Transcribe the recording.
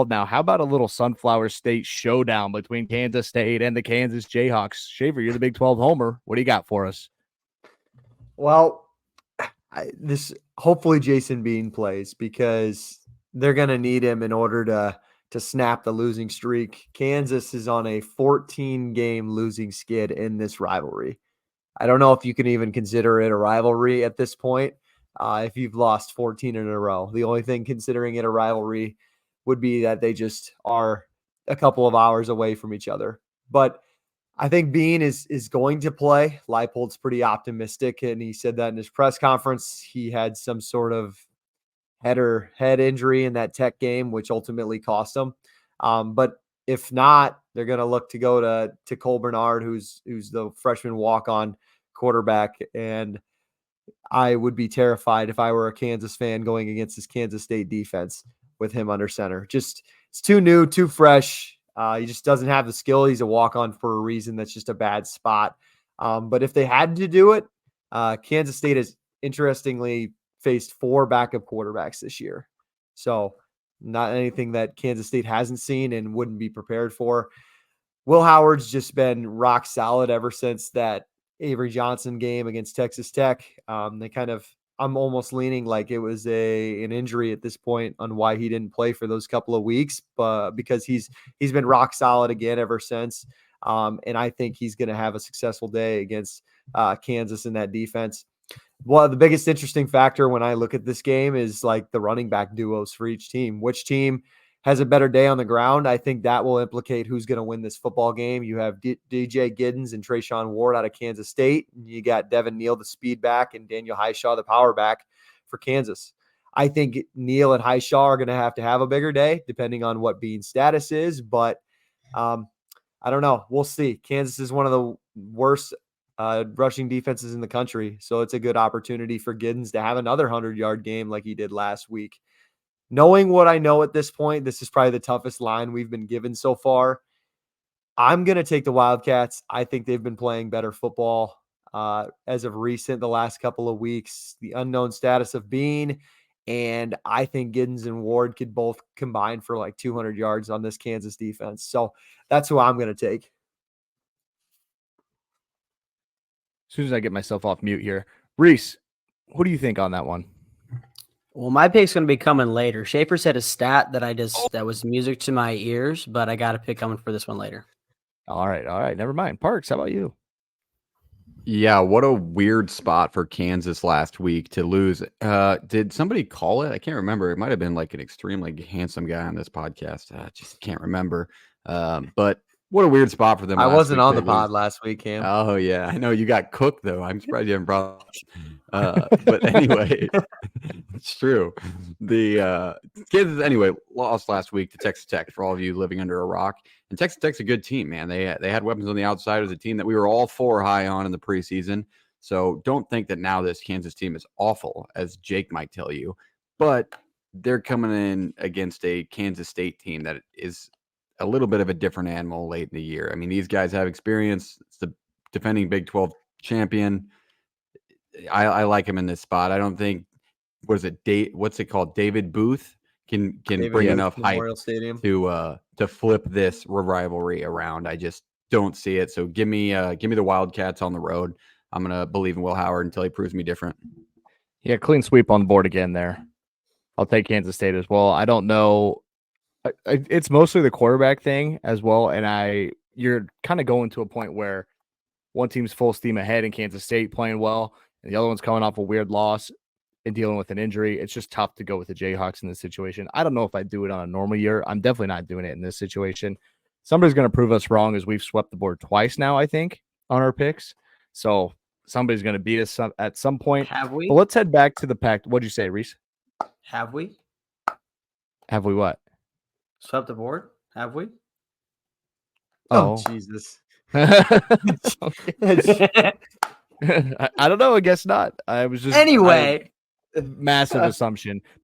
now. How about a little Sunflower State showdown between Kansas State and the Kansas Jayhawks? Shaver, you're the Big 12 homer. What do you got for us? Well, hopefully Jason Bean plays because they're going to need him in order to snap the losing streak. Kansas is on a 14-game losing skid in this rivalry. I don't know if you can even consider it a rivalry at this point if you've lost 14 in a row. The only thing considering it a rivalry would be that they just are a couple of hours away from each other. But I think Bean is going to play. Leipold's pretty optimistic, and he said that in his press conference. He had some sort of head injury in that Tech game, which ultimately cost him. But if not, they're going to look to go to Cole Bernard, who's the freshman walk-on quarterback. And I would be terrified if I were a Kansas fan going against this Kansas State defense with him under center. Just it's too new, too fresh. He just doesn't have the skill. He's a walk-on for a reason. That's just a bad spot. But if they had to do it, Kansas State has interestingly faced 4 backup quarterbacks this year. So not anything that Kansas State hasn't seen and wouldn't be prepared for. Will Howard's just been rock solid ever since that Avery Johnson game against Texas Tech. I'm almost leaning like it was an injury at this point on why he didn't play for those couple of weeks, but because he's been rock solid again ever since. And I think he's going to have a successful day against Kansas in that defense. Well, the biggest interesting factor when I look at this game is like the running back duos for each team. Which team has a better day on the ground? I think that will implicate who's going to win this football game. You have DJ Giddens and Trayshawn Ward out of Kansas State. You got Devin Neal, the speed back, and Daniel Highshaw, the power back for Kansas. I think Neal and Highshaw are going to have a bigger day, depending on what Bean's status is. But I don't know. We'll see. Kansas is one of the worst rushing defenses in the country. So it's a good opportunity for Giddens to have another 100-yard game like he did last week. Knowing what I know at this point, this is probably the toughest line we've been given so far. I'm going to take the Wildcats. I think they've been playing better football as of recent, the last couple of weeks. The unknown status of Bean, and I think Giddens and Ward could both combine for like 200 yards on this Kansas defense. So that's who I'm going to take. As soon as I get myself off mute here, Reese, what do you think on that one? Well, my pick's going to be coming later. Schaefer said a stat that that was music to my ears, but I got a pick coming for this one later. All right. Never mind. Parks, how about you? Yeah, what a weird spot for Kansas last week to lose. Did somebody call it? I can't remember. It might have been like an extremely handsome guy on this podcast. I just can't remember. But what a weird spot for them. I wasn't on the pod last week, Cam. Oh, yeah. I know you got cooked, though. I'm surprised you haven't brought but anyway, it's true. The Kansas, anyway, lost last week to Texas Tech, for all of you living under a rock. And Texas Tech's a good team, man. They had weapons on the outside. It was a team that we were all 4 high on in the preseason. So don't think that now this Kansas team is awful, as Jake might tell you. But they're coming in against a Kansas State team that is a little bit of a different animal late in the year. I mean, these guys have experience. It's the defending Big 12 champion. I like him in this spot. I don't think, what's it called? David Booth can bring enough hype to flip this rivalry around. I just don't see it. So give me the Wildcats on the road. I'm going to believe in Will Howard until he proves me different. Yeah, clean sweep on the board again there. I'll take Kansas State as well. I don't know. It's mostly the quarterback thing as well. And you're kind of going to a point where one team's full steam ahead in Kansas State playing well, and the other one's coming off a weird loss and dealing with an injury. It's just tough to go with the Jayhawks in this situation. I don't know if I'd do it on a normal year. I'm definitely not doing it in this situation. Somebody's going to prove us wrong, as we've swept the board twice now, I think, on our picks. So somebody's going to beat us at some point. Have we? But let's head back to the pack. What'd you say, Reese? Have we? Have we what? Swept the board? Have we? Oh Jesus. I don't know. I guess not. I was just anyway. Massive assumption.